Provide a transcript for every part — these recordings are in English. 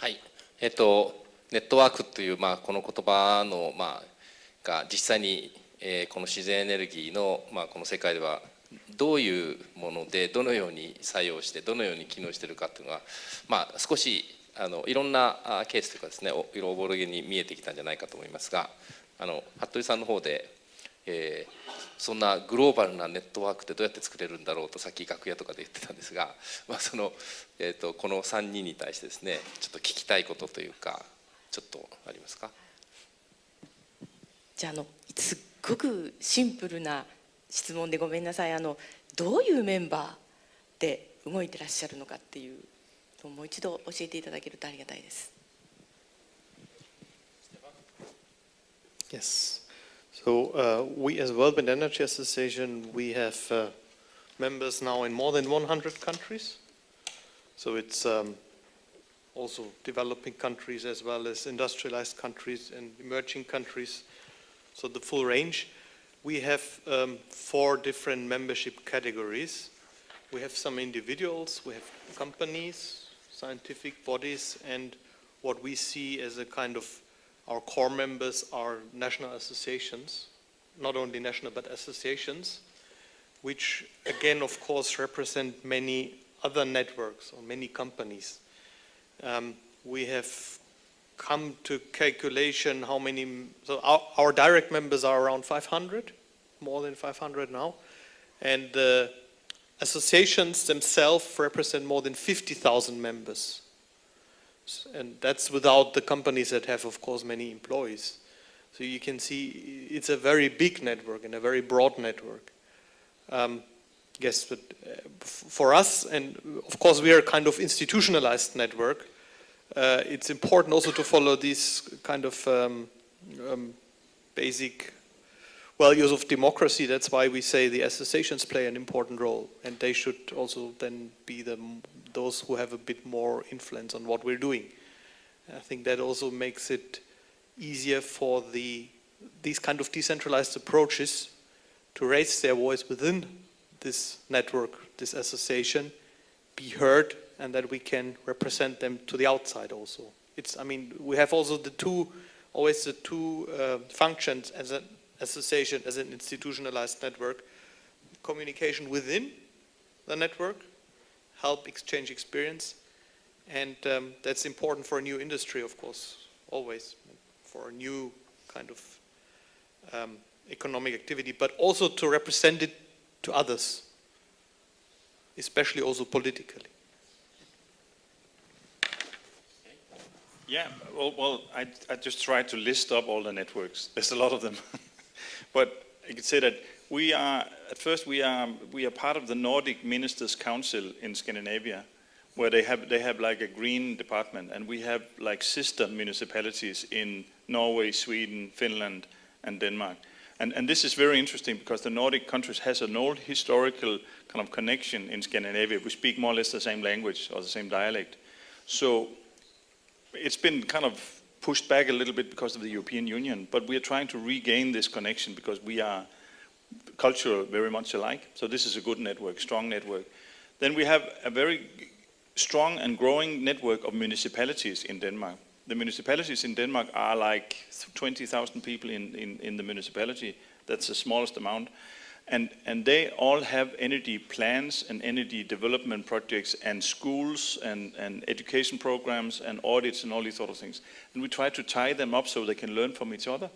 はい、ネットワークという、この言葉の、が実際に、この自然エネルギーの、この世界ではどういうものでどのように作用してどのように機能しているかというのが、少しいろんなケースというかですね、色おぼろげに見えてきたんじゃないかと思いますが、服部さんの方で、そんなグローバルなネットワークってどうやって作れるんだろうとさっき楽屋とかで言ってたんですが、この3人に対してですね、ちょっと聞きたいことというかちょっとありますか？じゃあ、すっごくシンプルな質問でごめんなさい。どういうメンバーで動いてらっしゃるのかっていうのをもう一度教えていただけるとありがたいです。Yes. So we as World Wind Energy Association, we have members now in more than 100 countries. So it's also developing countries as well as industrialized countries and emerging countries. So the full range. We have 4 different membership categories. We have some individuals, we have companies, scientific bodies, and what we see as a kind of our core members are national associations, not only national but associations, which again, of course, represent many other networks or many companies. We have come to calculation how many, so our direct members are around 500, more than 500 now, and the associations themselves represent more than 50,000 members. And that's without the companies that have, of course, many employees. So you can see it's a very big network and a very broad network. Yes, but for us, and of course we are a kind of institutionalized network, it's important also to follow these kind of basic values of democracy. That's why we say the associations play an important role, and they should also then be those who have a bit more influence on what we're doing. I think that also makes it easier for these kind of decentralized approaches to raise their voice within this network, this association, be heard, and that we can represent them to the outside also. I mean, we have also always the two functions as an association, as an institutionalized network: communication within the network, help exchange experience, and that's important for a new industry, of course, always, for a new kind of economic activity, but also to represent it to others, especially also politically. Yeah, well, I just tried to list up all the networks. There's a lot of them. But I could say that we are part of the Nordic Ministers' Council in Scandinavia, where they have like a green department, and we have like sister municipalities in Norway, Sweden, Finland, and Denmark. And this is very interesting because the Nordic countries has an old historical kind of connection in Scandinavia. We speak more or less the same language or the same dialect. So it's been kind of pushed back a little bit because of the European Union, but we are trying to regain this connection because we are cultural very much alike. So this is a good network, strong network. Then we have a very strong and growing network of municipalities in Denmark. The municipalities in Denmark are like 20,000 people in the municipality. That's the smallest amount. And they all have energy plans and energy development projects and schools and education programs and audits and all these sort of things. And we try to tie them up so they can learn from each other.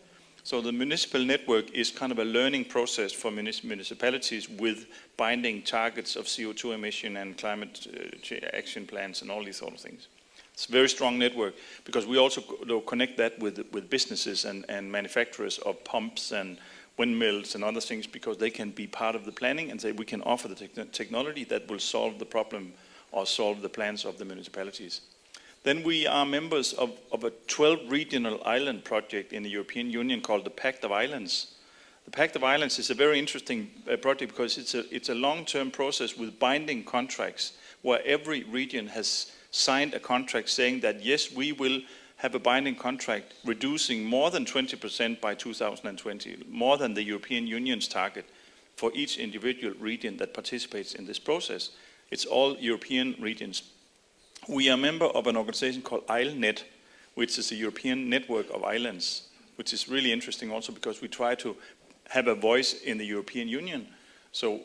So the municipal network is kind of a learning process for municipalities with binding targets of CO2 emission and climate action plans and all these sort of things. It's a very strong network because we also connect that with businesses and manufacturers of pumps and windmills and other things, because they can be part of the planning and say we can offer the technology that will solve the problem or solve the plans of the municipalities. Then we are members of a 12 regional island project in the European Union called the Pact of Islands. The Pact of Islands is a very interesting project because it's a long-term process with binding contracts where every region has signed a contract saying that yes, we will have a binding contract reducing more than 20% by 2020, more than the European Union's target for each individual region that participates in this process. It's all European regions. We are a member of an organization called ISLEnet, which is a European network of islands, which is really interesting also because we try to have a voice in the European Union. So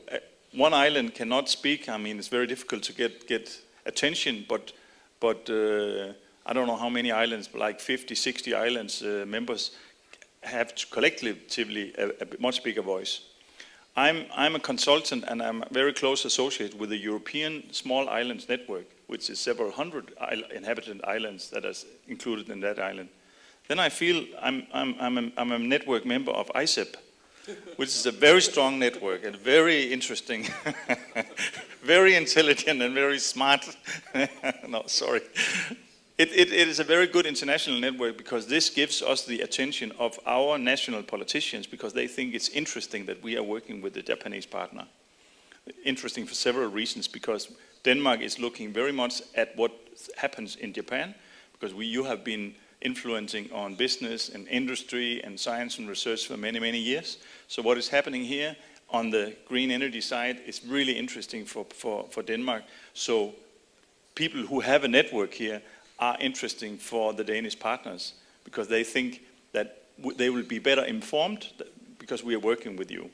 one island cannot speak. I mean, it's very difficult to get attention, but I don't know how many islands, like 50, 60 islands members have collectively a much bigger voice. I'm a consultant and I'm a very close associate with the European Small Islands Network, which is several hundred inhabited islands that is included in that island. Then I feel I'm a network member of Isep, which is a very strong network and very interesting, very intelligent and very smart. No, sorry. It is a very good international network because this gives us the attention of our national politicians because they think it's interesting that we are working with the Japanese partner. Interesting for several reasons because Denmark is looking very much at what happens in Japan because you have been influencing on business and industry and science and research for many, many years. So what is happening here on the green energy side is really interesting for Denmark. So people who have a network here are interesting for the Danish partners because they think that they will be better informed because we are working with you.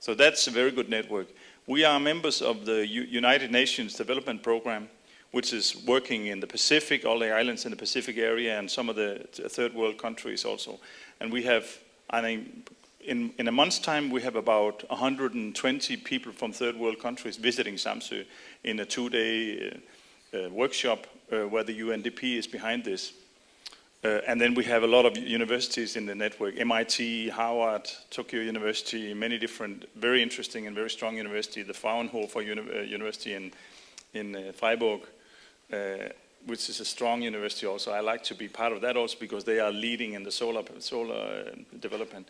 So that's a very good network. We are members of the United Nations Development Program, which is working in the Pacific, all the islands in the Pacific area and some of the third world countries also. And we have, I think, in a month's time, we have about 120 people from third world countries visiting Samsø in a 2-day workshop where the UNDP is behind this. And then we have a lot of universities in the network, MIT, Harvard, Tokyo University, many different, very interesting and very strong universities, the Fraunhofer University in Freiburg, which is a strong university also. I like to be part of that also because they are leading in the solar development.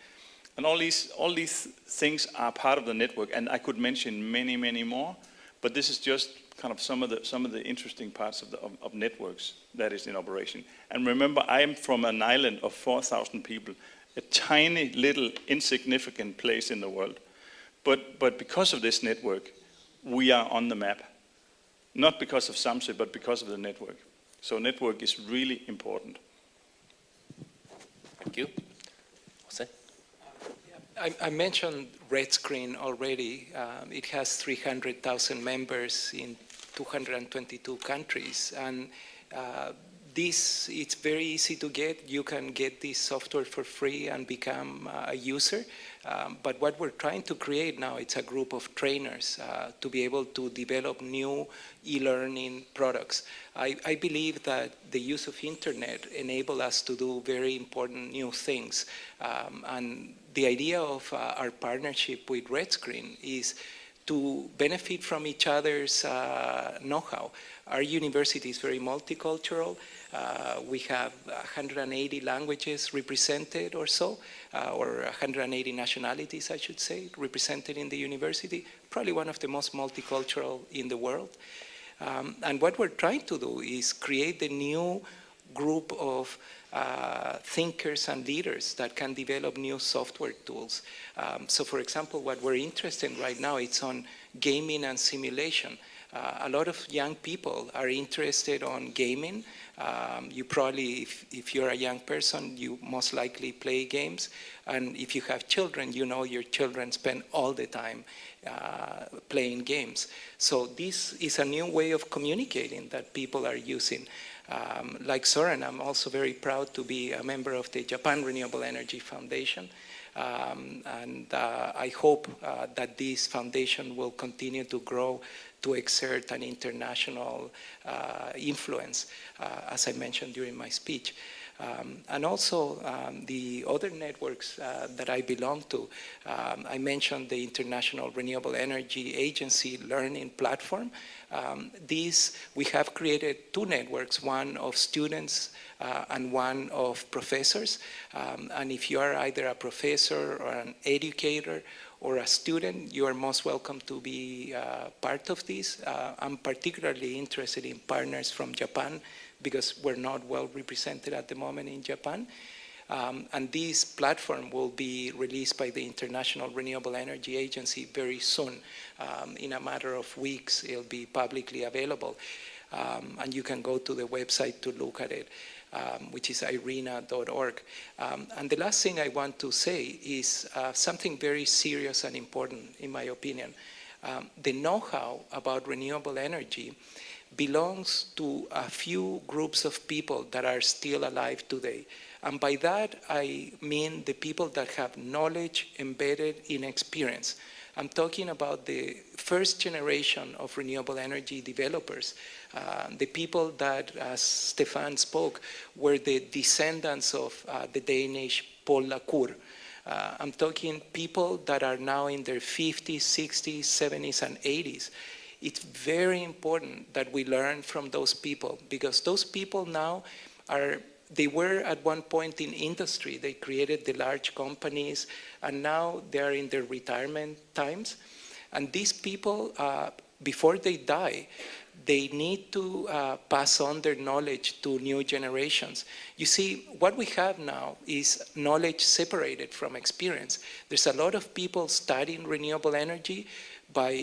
And all these things are part of the network, and I could mention many, many more, but this is just kind of some of the interesting parts of networks that is in operation. And remember, I am from an island of 4,000 people, a tiny little insignificant place in the world. But because of this network, we are on the map. Not because of Samsø, but because of the network. So network is really important. Thank you. Jose? I mentioned Red Screen already. It has 300,000 members in 222 countries, and it's very easy to get. You can get this software for free and become a user. But what we're trying to create now, it's a group of trainers to be able to develop new e-learning products. I believe that the use of internet enables us to do very important new things. And the idea of our partnership with Red Screen is to benefit from each other's know-how. Our university is very multicultural. We have 180 languages represented or so, or 180 nationalities, I should say, represented in the university, probably one of the most multicultural in the world. And what we're trying to do is create a new group of thinkers and leaders that can develop new software tools. So for example, what we're interested in right now, it's on gaming and simulation. A lot of young people are interested on gaming. You probably, if you're a young person, you most likely play games. And if you have children, you know your children spend all the time playing games. So this is a new way of communicating that people are using. Like Soren, I'm also very proud to be a member of the Japan Renewable Energy Foundation. And I hope that this foundation will continue to grow to exert an international influence, as I mentioned during my speech. And also the other networks that I belong to, I mentioned the International Renewable Energy Agency Learning Platform. We have created two networks, one of students and one of professors. And if you are either a professor or an educator or a student, you are most welcome to be part of this. I'm particularly interested in partners from Japan because we're not well represented at the moment in Japan. And this platform will be released by the International Renewable Energy Agency very soon. In a matter of weeks, it'll be publicly available. and you can go to the website to look at it, which is irena.org. And the last thing I want to say is something very serious and important, in my opinion. The know-how about renewable energy belongs to a few groups of people that are still alive today. And by that, I mean the people that have knowledge embedded in experience. I'm talking about the first generation of renewable energy developers, the people that, as Stefan spoke, were the descendants of the Danish Paul Lacour. I'm talking people that are now in their 50s, 60s, 70s, and 80s. It's very important that we learn from those people, because those people now they were at one point in industry. They created the large companies, and now they are in their retirement times. And these people, before they die, they need to pass on their knowledge to new generations. You see, what we have now is knowledge separated from experience. There's a lot of people studying renewable energy by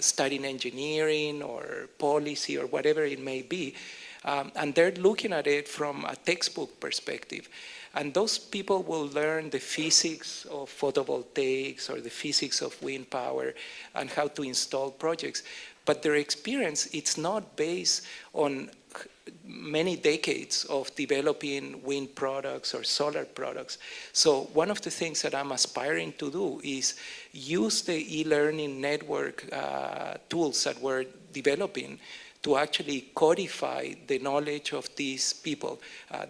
studying engineering or policy or whatever it may be, and they're looking at it from a textbook perspective. And those people will learn the physics of photovoltaics or the physics of wind power and how to install projects. But their experience, it's not based on many decades of developing wind products or solar products. So one of the things that I'm aspiring to do is use the e-learning network tools that we're developing to actually codify the knowledge of these people,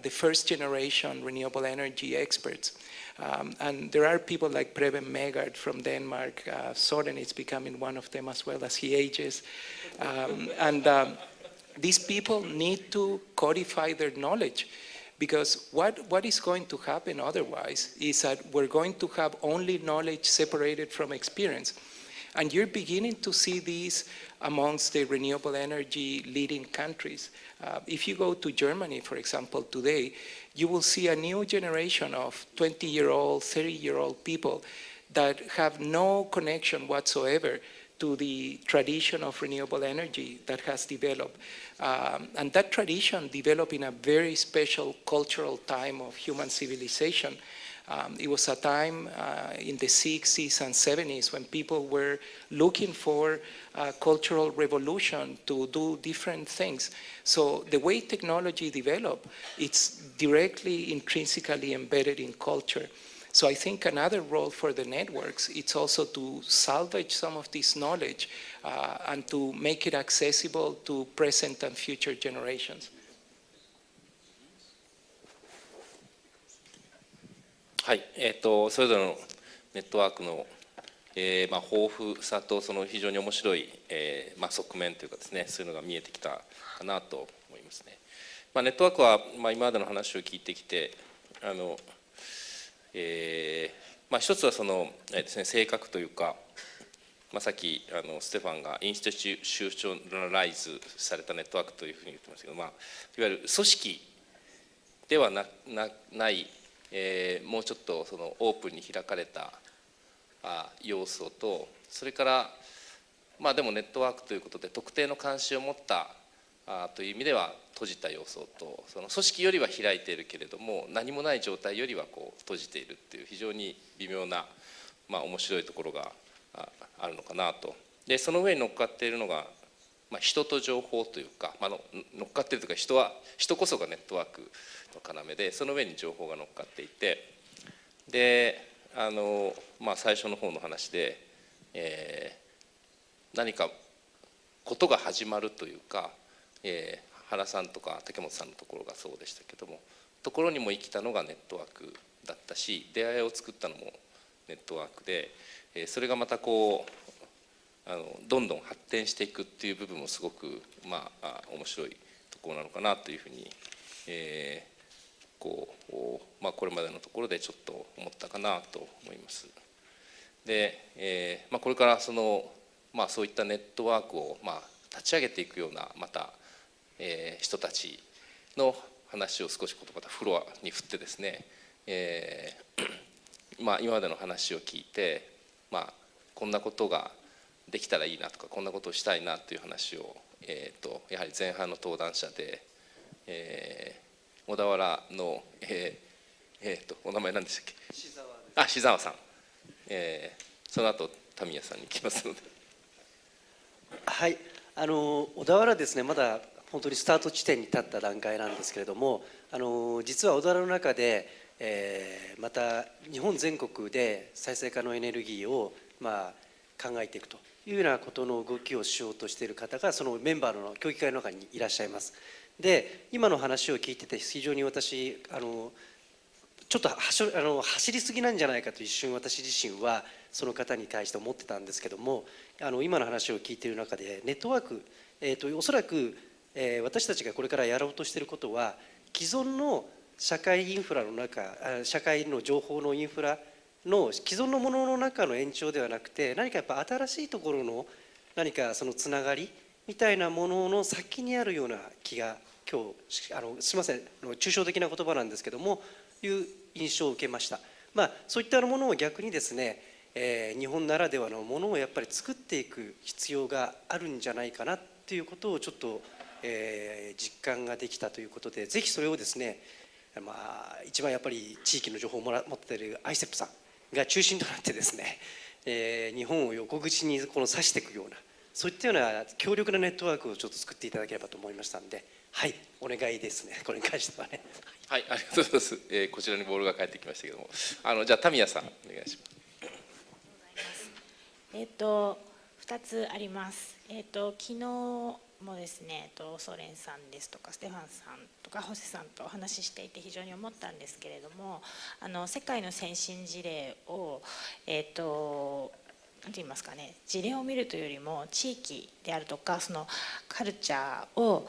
the first generation renewable energy experts. And there are people like Preben Megard from Denmark. Soren is becoming one of them as well as he ages. These people need to codify their knowledge, because what is going to happen otherwise is that we're going to have only knowledge separated from experience. And you're beginning to see these amongst the renewable energy leading countries. If you go to Germany, for example, today, you will see a new generation of 20-year-old, 30-year-old people that have no connection whatsoever to the tradition of renewable energy that has developed. And that tradition developed in a very special cultural time of human civilization. It was a time in the 60s and 70s when people were looking for a cultural revolution to do different things. So the way technology developed, it's directly intrinsically embedded in culture. So I think another role for the networks, it's also to salvage some of this knowledge and to make it accessible to present and future generations. はい、それぞれのネットワークの、豊富さとその非常に面白い、側面というかですね、そういうのが見えてきたかなと思いますね。ネットワークは、今までの話を聞いてきて、一つはその、ですね、性格というか、さっきステファンがインスティチューショナライズされたネットワークというふうに言ってますけど、いわゆる組織ではない、もうちょっとそのオープンに開かれた要素と、それからでもネットワークということで特定の関心を持ったという意味では閉じた要素と、その組織よりは開いているけれども何もない状態よりはこう閉じているっていう非常に微妙な、面白いところがあるのかなと。でその上に乗っかっているのが、人と情報というか、乗っかっているというか人こそがネットワークの要で、その上に情報が乗っかっていて、で最初の方の話で、何かことが始まるというか、原さんとか竹本さんのところがそうでしたけども、ところにも生きたのがネットワークだったし、出会いを作ったのもネットワークで、それがまたこうどんどん発展していくっていう部分もすごく面白いところなのかなというふうに、これまでのところでちょっと思ったかなと思います。で、これからそういったネットワークを立ち上げていくようなまた、人たちの話を少しまたフロアに振ってですね、今までの話を聞いて、こんなことができたらいいなとかこんなことをしたいなという話を、やはり前半の登壇者で、小田原の、お名前何でしたっけ？志沢さん、その後田宮さんに行きますので。はい、小田原ですね、まだ本当にスタート地点に立った段階なんですけれども、実は小田原の中で、また日本全国で再生可能エネルギーを、考えていくというようなことの動きをしようとしている方がそのメンバーの協議会の中にいらっしゃいます。で、今の話を聞いてて非常に私ちょっと走りすぎなんじゃないかと一瞬私自身はその方に対して思ってたんですけども、今の話を聞いている中でネットワーク、おそらく、私たちがこれからやろうとしていることは既存の社会インフラの中、社会の情報のインフラの既存のものの中の延長ではなくて、何かやっぱ新しいところの何かそのつながりみたいなものの先にあるような気が今日すみません抽象的な言葉なんですけどもいう印象を受けました。そういったものを逆にですね、日本ならではのものをやっぱり作っていく必要があるんじゃないかなっていうことをちょっと、実感ができたということで、ぜひそれをですね、一番やっぱり地域の情報を持っている Isep さんが中心となってですね、日本を横口にこの指していくようなそういったような強力なネットワークをちょっと作っていただければと思いましたので、はい、お願いですね、これに関してはね。はい、ありがとうございます。こちらにボールが返ってきましたけども、じゃあ田宮さんお願いします。2つあります。昨日もですね、ソーレンさんですとかステファンさんとかホセさんとお話ししていて非常に思ったんですけれども、世界の先進事例をなんて言いますかね、事例を見るというよりも地域であるとかそのカルチャーを、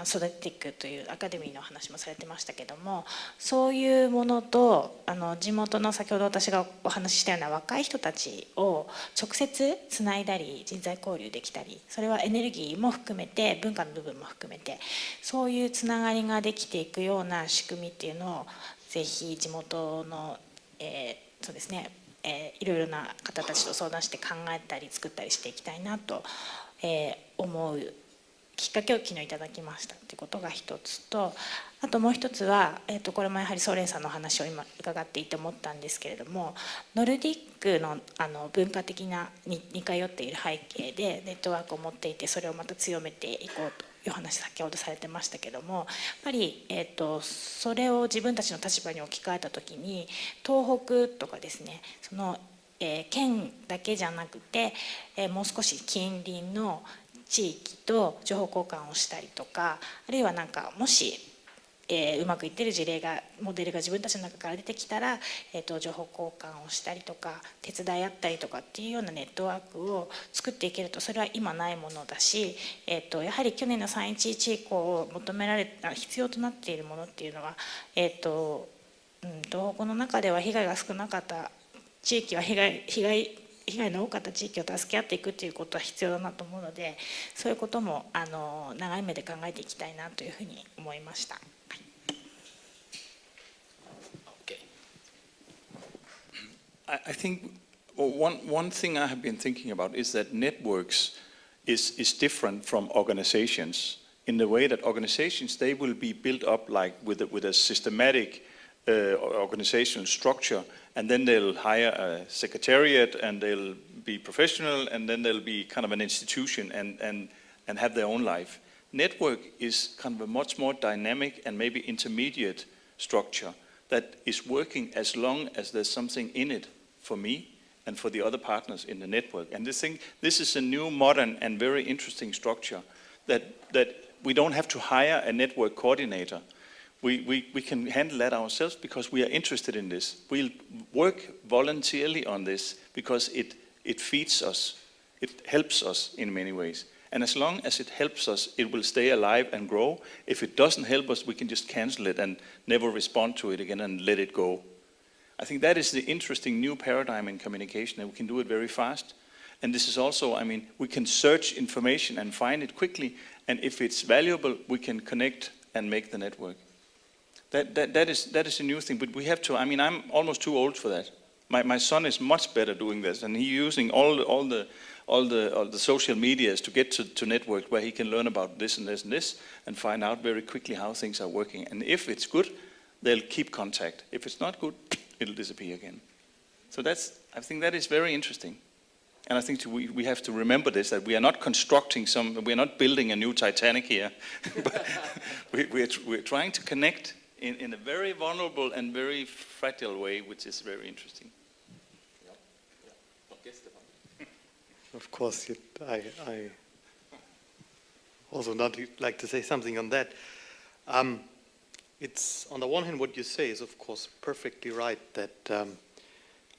育てていくというアカデミーの話もされてましたけども、そういうものと地元の先ほど私がお話ししたような若い人たちを直接つないだり人材交流できたり、それはエネルギーも含めて文化の部分も含めてそういうつながりができていくような仕組みっていうのをぜひ地元の、そうですね、いろいろな方たちと相談して考えたり作ったりしていきたいなと、思うきっかけを昨日いただきましたということが一つと、あともう一つは、これもやはりソーレンさんの話を今伺っていて思ったんですけれども、ノルディックの、文化的なに似通っている背景でネットワークを持っていて、それをまた強めていこうという話先ほどされてましたけども、やっぱり、それを自分たちの立場に置き換えた時に東北とかですね、その、県だけじゃなくて、もう少し近隣の地域と情報交換をしたりとか、あるいはなんかもし、うまくいってる事例がモデルが自分たちの中から出てきたら、情報交換をしたりとか手伝い合ったりとかっていうようなネットワークを作っていけると、それは今ないものだし、やはり去年の3.11以降求められた必要となっているものっていうのは、東北の中では被害が少なかった地域は被害の多かった地域を助け合っていくということは必要だなと思うので、そういうことも長い目で考えていきたいなというふうに思いました。はい、I think one thing I have been thinking about is that networks is different from organizations in the way that organizations, they will be built up like with a systematic organizational structure, and then they'll hire a secretariat and they'll be professional, and then they'll be kind of an institution and have their own life. Network is kind of a much more dynamic and maybe intermediate structure that is working as long as there's something in it for me and for the other partners in the network. And this is a new, modern, and very interesting structure that we don't have to hire a network coordinator. We can handle that ourselves because we are interested in this. We'll work voluntarily on this because it feeds us. It helps us in many ways. And as long as it helps us, it will stay alive and grow. If it doesn't help us, we can just cancel it and never respond to it again and let it go. I think that is the interesting new paradigm in communication, and we can do it very fast. And this is also, I mean, we can search information and find it quickly, and if it's valuable, we can connect and make the network. That is a new thing, but we have to, I mean, I'm almost too old for that. My son is much better doing this, and he's using all the social medias to get to network where he can learn about this and this and this, and find out very quickly how things are working. And if it's good, they'll keep contact. If it's not good, it'll disappear again. So I think that is very interesting. And I think we have to remember this, that we are not constructing we are not building a new Titanic here, but we're trying to connect in a very vulnerable and very fragile way, which is very interesting. Of course, I also not like to say something on that. It's on the one hand, what you say is of course perfectly right, that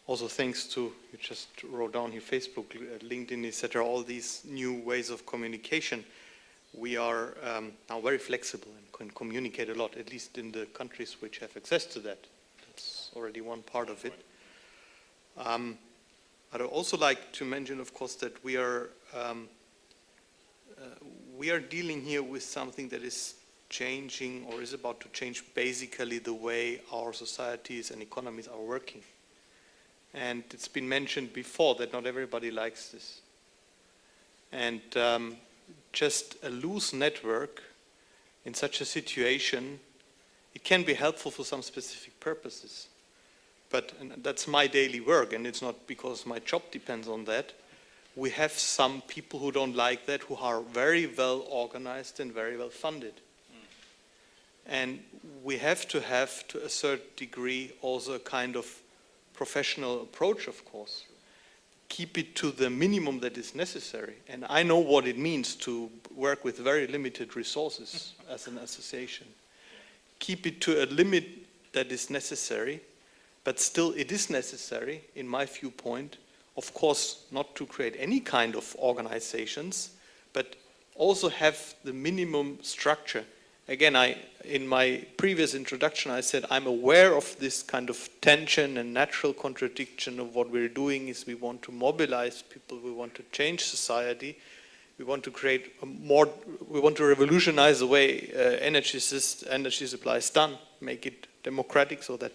also thanks to, you just wrote down here, Facebook, LinkedIn, etc., all these new ways of communication, we are now very flexible and can communicate a lot, at least in the countries which have access to that. That's already one part of it. I'd also like to mention, of course, that we are dealing here with something that is changing or is about to change basically the way our societies and economies are working. And it's been mentioned before that not everybody likes this. And just a loose network in such a situation, it can be helpful for some specific purposes. But and that's my daily work, and it's not because my job depends on that. We have some people who don't like that, who are very well organized and very well funded. And we have to a certain degree, also a kind of professional approach, of course. Keep it to the minimum that is necessary. And I know what it means to work with very limited resources as an association. Keep it to a limit that is necessary, but still it is necessary, in my viewpoint, of course, not to create any kind of organizations, but also have the minimum structure. Again, in my previous introduction, I said I'm aware of this kind of tension and natural contradiction of what we're doing is we want to mobilize people, we want to change society, we want to create we want to revolutionize the way energy supply is done, make it democratic so that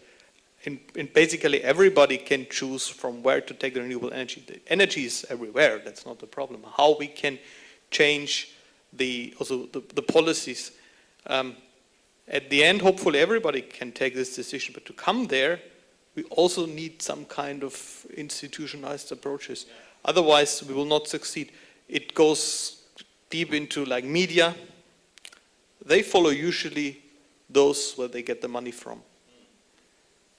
basically everybody can choose from where to take the renewable energy. The energy is everywhere, that's not the problem. How we can change the policies. At the end, hopefully everybody can take this decision, but to come there, we also need some kind of institutionalized approaches. Otherwise, we will not succeed. It goes deep into like media. They follow usually those where they get the money from,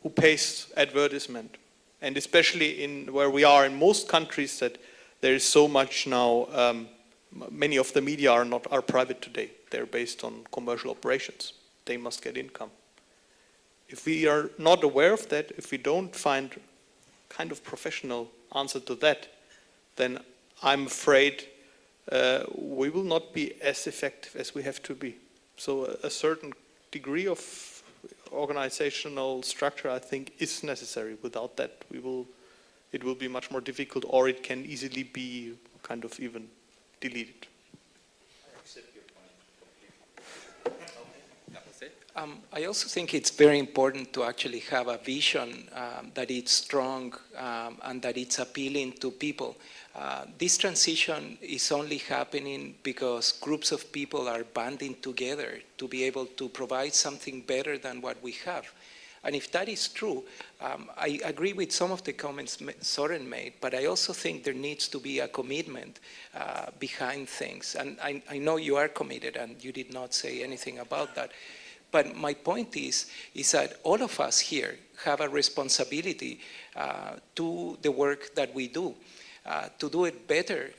who pays advertisement. And especially in where we are in most countries that there is so much now, many of the media are private today. They're based on commercial operations. They must get income. If we are not aware of that, if we don't find kind of professional answer to that, then I'm afraid we will not be as effective as we have to be. So a certain degree of organizational structure, I think, is necessary. Without that, it will be much more difficult, or it can easily be kind of even deleted. I also think it's very important to actually have a vision that is strong and that it's appealing to people. This transition is only happening because groups of people are banding together to be able to provide something better than what we have. And if that is true, I agree with some of the comments Soren made, but I also think there needs to be a commitment behind things. And I know you are committed, and you did not say anything about that. But my point is that all of us here have a responsibility to the work that we do, to do it better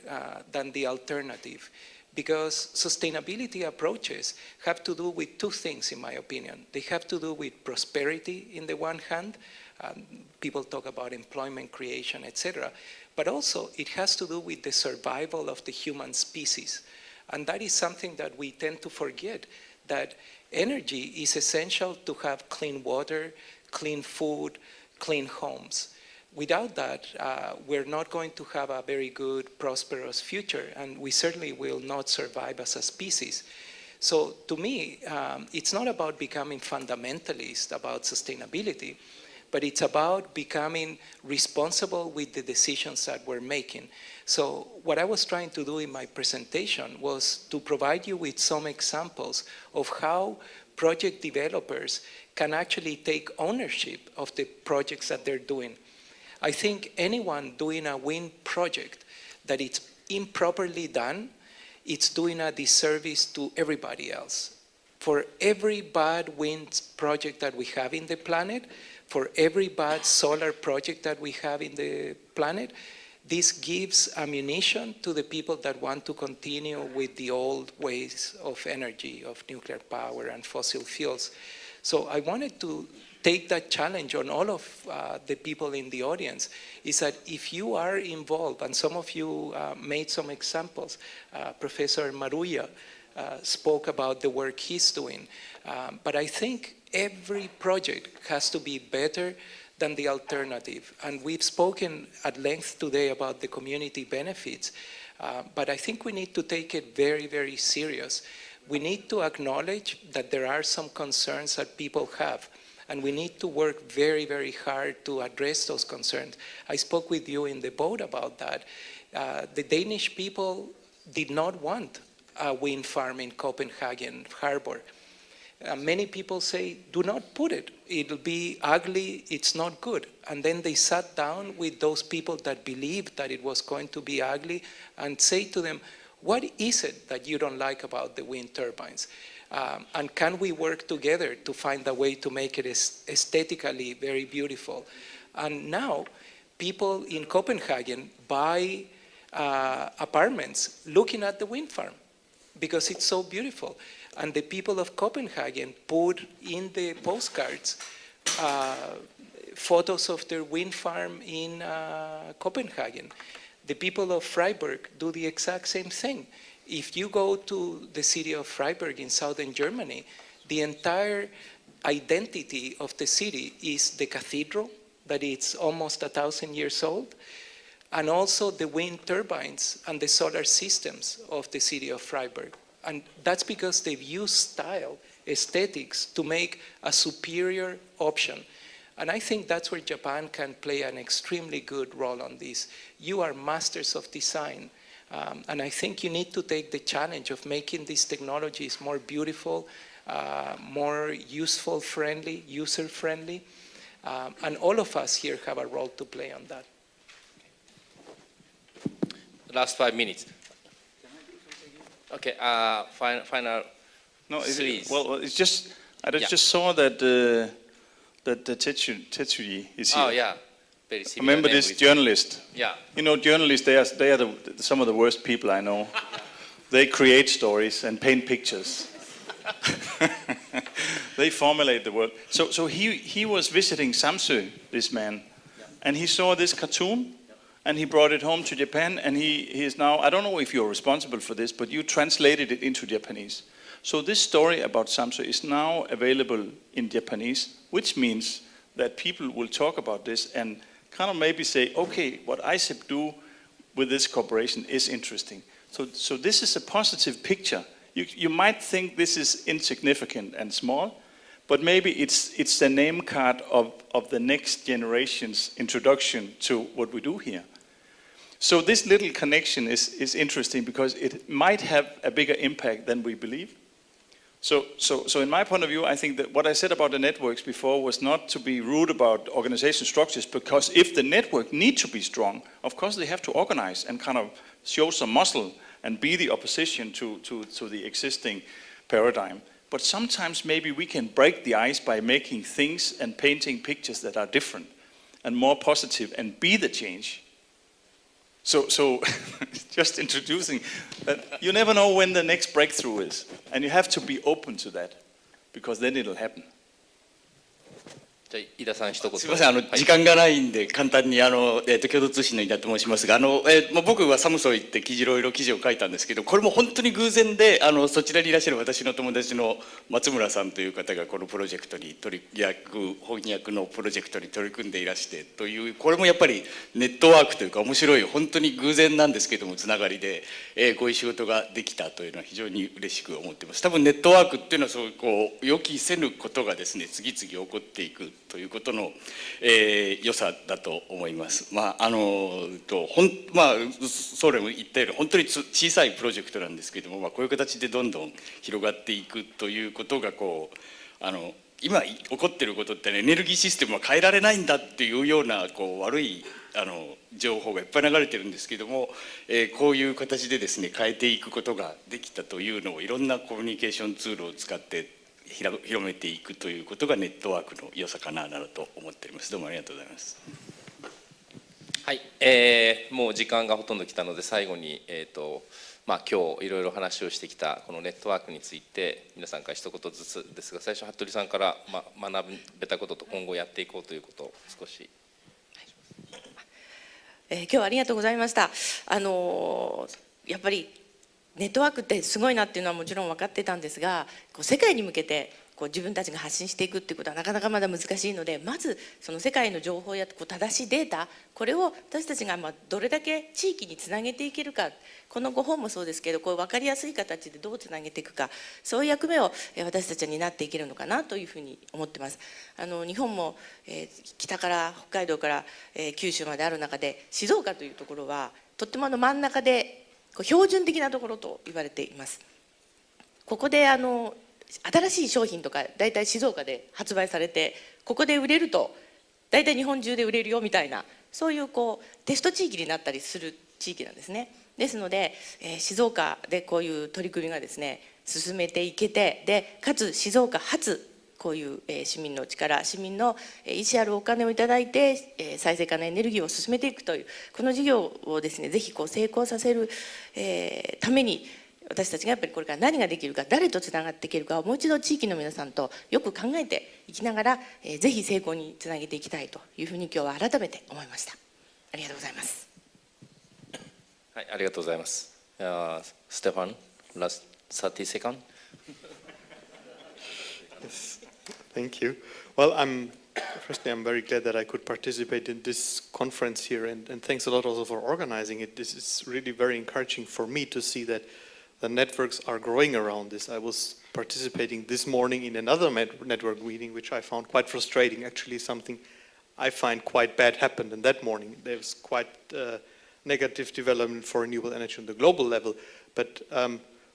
than the alternative. Because sustainability approaches have to do with two things, in my opinion. They have to do with prosperity in the one hand. People talk about employment creation, etc. But also it has to do with the survival of the human species. And that is something that we tend to forget, that energy is essential to have clean water, clean food, clean homes. Without that, we're not going to have a very good, prosperous future, and we certainly will not survive as a species. So to me, it's not about becoming fundamentalist about sustainability, but it's about becoming responsible with the decisions that we're making. So what I was trying to do in my presentation was to provide you with some examples of how project developers can actually take ownership of the projects that they're doing. I think anyone doing a wind project that it's improperly done, it's doing a disservice to everybody else. For every bad wind project that we have in the planet, for every bad solar project that we have in the planet, this gives ammunition to the people that want to continue with the old ways of energy, of nuclear power and fossil fuels. So I wanted to take that challenge on all of the people in the audience, is that if you are involved, and some of you made some examples, Professor Maruya spoke about the work he's doing, but I think every project has to be better than the alternative. And we've spoken at length today about the community benefits, but I think we need to take it very, very serious. We need to acknowledge that there are some concerns that people have, and we need to work very, very hard to address those concerns. I spoke with you in the boat about that. The Danish people did not want a wind farm in Copenhagen Harbor. Many people say, do not put it. It'll be ugly, it's not good. And then they sat down with those people that believed that it was going to be ugly and say to them, what is it that you don't like about the wind turbines? And can we work together to find a way to make it aesthetically very beautiful? And now people in Copenhagen buy apartments looking at the wind farm because it's so beautiful. And the people of Copenhagen put in the postcards photos of their wind farm in Copenhagen. The people of Freiburg do the exact same thing. If you go to the city of Freiburg in southern Germany, the entire identity of the city is the cathedral, that it's almost 1,000 years old, and also the wind turbines and the solar systems of the city of Freiburg. And that's because they've used style, aesthetics, to make a superior option. And I think that's where Japan can play an extremely good role on this. You are masters of design. And I think you need to take the challenge of making these technologies more beautiful, more useful friendly, user friendly. And all of us here have a role to play on that. Last 5 minutes. Okay, final. No, please. well, it's just I just saw that that Tetsuji is here. Oh yeah, very similar. Remember this journalist? Yeah. You know, journalists, they are some of the worst people I know. They create stories and paint pictures. They formulate the world. So he was visiting Samsø, this man, and he saw this cartoon, and he brought it home to Japan, and he is now, I don't know if you're responsible for this, but you translated it into Japanese. So this story about Samsø is now available in Japanese, which means that people will talk about this and kind of maybe say, okay, what Isep do with this corporation is interesting. So this is a positive picture. You might think this is insignificant and small, but maybe it's the name card of the next generation's introduction to what we do here. So this little connection is interesting because it might have a bigger impact than we believe. So in my point of view, I think that what I said about the networks before was not to be rude about organization structures, because if the network need to be strong, of course they have to organize and kind of show some muscle and be the opposition to the existing paradigm. But sometimes maybe we can break the ice by making things and painting pictures that are different and more positive and be the change. So just introducing that you never know when the next breakthrough is, and you have to be open to that, because then it'll happen. じゃあ井田さん一言。すみません、時間がないんで簡単に共同通信の井田と申しますが、僕はサムソン行っていろいろ記事を書いたんですけど、これも本当に偶然で、そちらにいらっしゃる私の友達の松村さんという方がこのプロジェクトに翻訳のプロジェクトに取り組んでいらしてという、これもやっぱりネットワークというか面白い、本当に偶然なんですけどもつながりで、こういう仕事ができたというのは非常に嬉しく思っています。多分ネットワークっていうのはそうこう予期せぬことがですね次々起こっていく。ということの、良さだと思います。ソーレンも言ったように本当に小さいプロジェクトなんですけれども、こういう形でどんどん広がっていくということが今起こっていることって、エネルギーシステムは変えられないんだっていうような悪い情報がいっぱい流れてるんですけども、こういう形でですね変えていくことができたというのをいろんなコミュニケーションツールを使って広めていくということがネットワークの良さかなと思っております。どうもありがとうございます。はい、もう時間がほとんど来たので最後に、今日いろいろ話をしてきたこのネットワークについて皆さんから一言ずつですが、最初服部さんから、学べたことと今後やっていこうということを少し。今日はありがとうございました。やっぱりネットワークってすごいなっていうのはもちろん分かってたんですが、世界に向けて自分たちが発信していくっていうことはなかなかまだ難しいので、まずその世界の情報や正しいデータ、これを私たちがどれだけ地域につなげていけるか、このご本もそうですけど、分かりやすい形でどうつなげていくか、そういう役目を私たちは担っていけるのかなというふうに思ってます。日本も北から北海道から九州まである中で、静岡というところはとっても真ん中で標準的なところと言われています。ここで新しい商品とか大体静岡で発売されて、ここで売れると大体日本中で売れるよみたいな、そういうテスト地域になったりする地域なんですね。ですので、静岡でこういう取り組みがですね進めていけて、でかつ静岡発こういう市民の力、市民の意思あるお金をいただいて再生可能エネルギーを進めていくというこの事業をですねぜひ成功させるために、私たちがやっぱりこれから何ができるか、誰とつながっていけるかをもう一度地域の皆さんとよく考えていきながら、ぜひ成功につなげていきたいというふうに今日は改めて思いました。ありがとうございます。はい、ありがとうございます。ステファン、last 30 seconds. Yes, thank you. Well, firstly, I'm very glad that I could participate in this conference here, and thanks a lot also for organizing it. This is really very encouraging for me to see that the networks are growing around this. I was participating this morning in another network meeting, which I found quite frustrating. Actually, something I find quite bad happened in that morning. There was quite negative development for renewable energy on the global level. But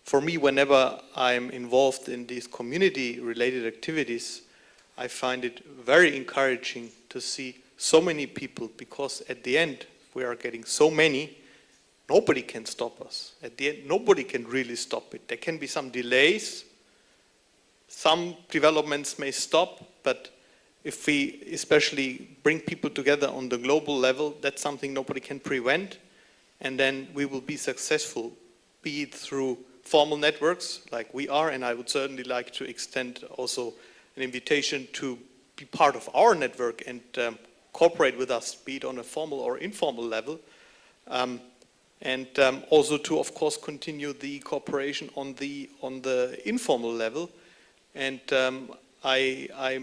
for me, whenever I'm involved in these community-related activities, I find it very encouraging to see so many people, because at the end, we are getting so many, nobody can stop us. At the end, nobody can really stop it. There can be some delays, some developments may stop, but if we especially bring people together on the global level, that's something nobody can prevent, and then we will be successful, be it through formal networks like we are, and I would certainly like to extend also an invitation to be part of our network and cooperate with us, be it on a formal or informal level, and also to, of course, continue the cooperation on the informal level. And I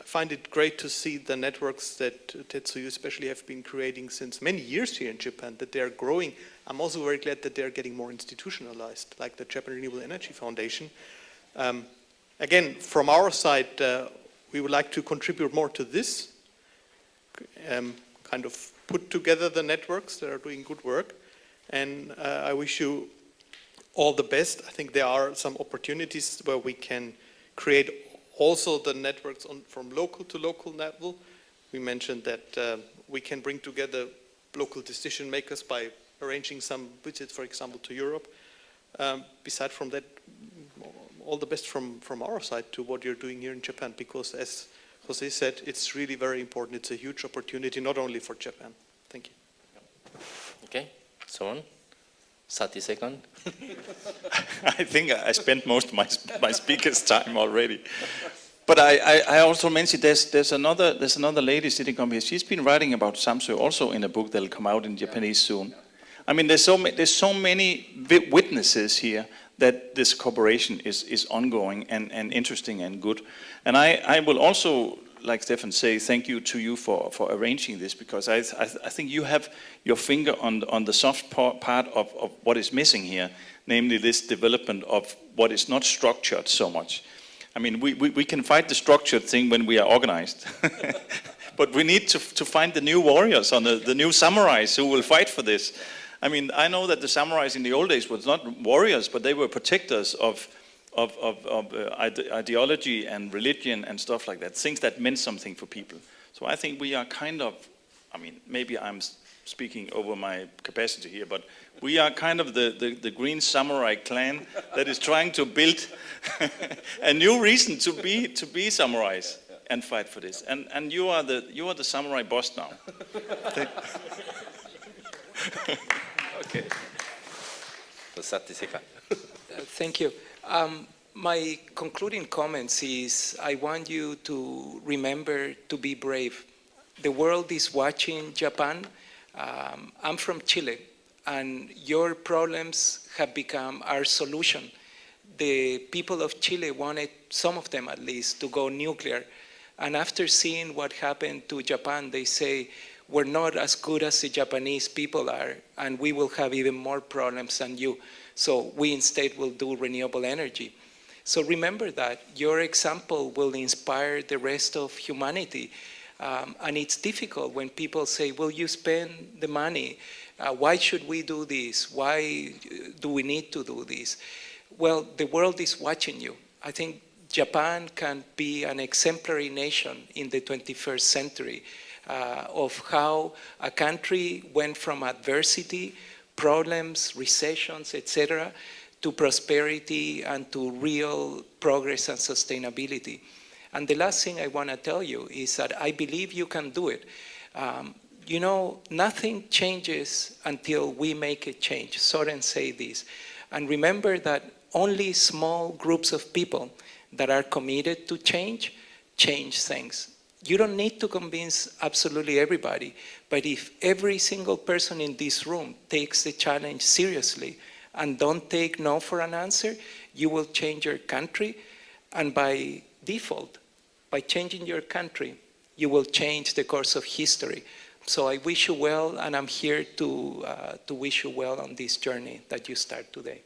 find it great to see the networks that Tetsuyu especially have been creating since many years here in Japan, that they are growing. I'm also very glad that they are getting more institutionalized, like the Japan Renewable Energy Foundation. Again, from our side, we would like to contribute more to this, kind of put together the networks that are doing good work. And I wish you all the best. I think there are some opportunities where we can create also the networks from local to local level. We mentioned that we can bring together local decision makers by arranging some visits, for example, to Europe. Beside from that, all the best from our side to what you're doing here in Japan, because as Jose said, it's really very important. It's a huge opportunity, not only for Japan. Thank you. Okay, someone? 30 seconds. I think I spent most of my speaker's time already. But I also mentioned there's another lady sitting up here. She's been writing about Samsung also in a book that'll come out in Japanese soon. I mean, there's so many witnesses here that this cooperation is ongoing and interesting and good. And I will also, like Stefan, say thank you to you for arranging this, because I think you have your finger on the soft part of what is missing here, namely this development of what is not structured so much. I mean, we can fight the structured thing when we are organized. But we need to find the new warriors, or the new samurais who will fight for this. I mean, I know that the samurais in the old days were not warriors, but they were protectors of ideology and religion and stuff like that, things that meant something for people. So I think we are kind of, I mean, maybe I'm speaking over my capacity here, but we are kind of the green samurai clan that is trying to build a new reason to be samurais and fight for this. And you are the samurai boss now. Okay. 30 seconds. Thank you. My concluding comments is I want you to remember to be brave. The world is watching Japan. I'm from Chile, and your problems have become our solution. The people of Chile wanted, some of them at least, to go nuclear. And after seeing what happened to Japan, they say, we're not as good as the Japanese people are, and we will have even more problems than you. So we instead will do renewable energy. So remember that your example will inspire the rest of humanity. And it's difficult when people say, will you spend the money? Why should we do this? Why do we need to do this? Well, the world is watching you. I think Japan can be an exemplary nation in the 21st century of how a country went from adversity, problems, recessions, etc., to prosperity and to real progress and sustainability. And the last thing I want to tell you is that I believe you can do it. You know, nothing changes until we make a change. Soren said this. And remember that only small groups of people that are committed to change things. You don't need to convince absolutely everybody, but if every single person in this room takes the challenge seriously and don't take no for an answer, you will change your country, and by default, by changing your country, you will change the course of history. So I wish you well, and I'm here to wish you well on this journey that you start today.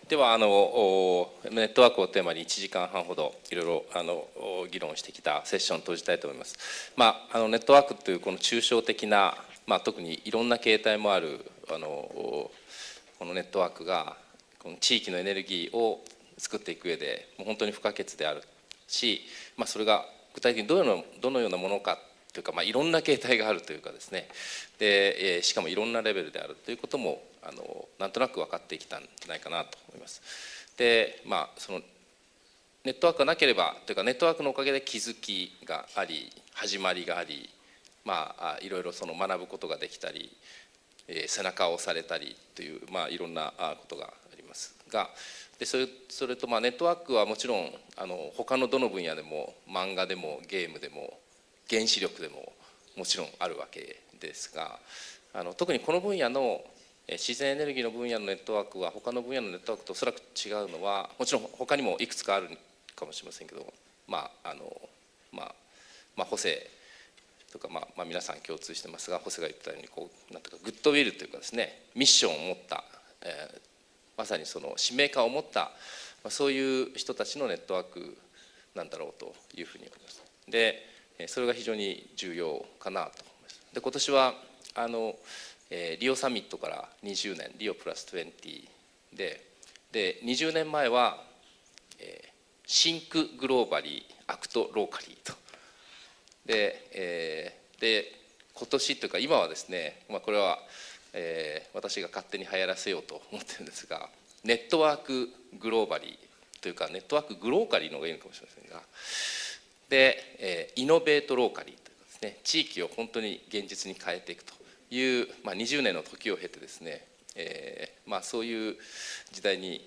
ではネットワークをテーマに1時間半ほどいろいろ議論してきたセッションを閉じたいと思います。ネットワークというこの抽象的な、特にいろんな形態もあるこのネットワークがこの地域のエネルギーを作っていく上でもう本当に不可欠であるし、それが具体的にどのようなものかというか、いろんな形態があるというかですね、でしかもいろんなレベルであるということもなんとなく分かってきたんじゃないかなと思います。で、そのネットワークがなければというかネットワークのおかげで気づきがあり始まりがあり、いろいろその学ぶことができたり、背中を押されたりという、いろんなことがありますが、でそれとネットワークはもちろん他のどの分野でも漫画でもゲームでも原子力でももちろんあるわけですが、特にこの分野の自然エネルギーの分野のネットワークは他の分野のネットワークとおそらく違うのは、もちろん他にもいくつかあるかもしれませんけど、補正とか、皆さん共通してますが、補正が言ったようになんていうかグッドウィルというかですね、ミッションを持った、まさにその使命感を持った、そういう人たちのネットワークなんだろうというふうに思います。でそれが非常に重要かなと思います。で今年はリオサミットから20年リオプラス20で20年前はシンクグローバリーアクトローカリーとで今年というか今はですね、これは私が勝手に流行らせようと思ってるんですが、ネットワークグローバリーというかネットワークグローカリーの方がいいのかもしれませんが、でイノベートローカリーというかですね、地域を本当に現実に変えていくという、20年の時を経てですね、そういう時代に、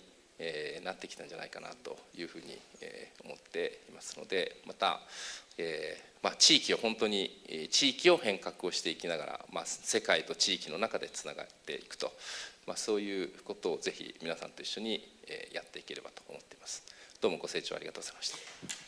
なってきたんじゃないかなというふうに、思っていますので、また、地域を本当に地域を変革をしていきながら、世界と地域の中でつながっていくと、そういうことをぜひ皆さんと一緒にやっていければと思っています。どうもご清聴ありがとうございました。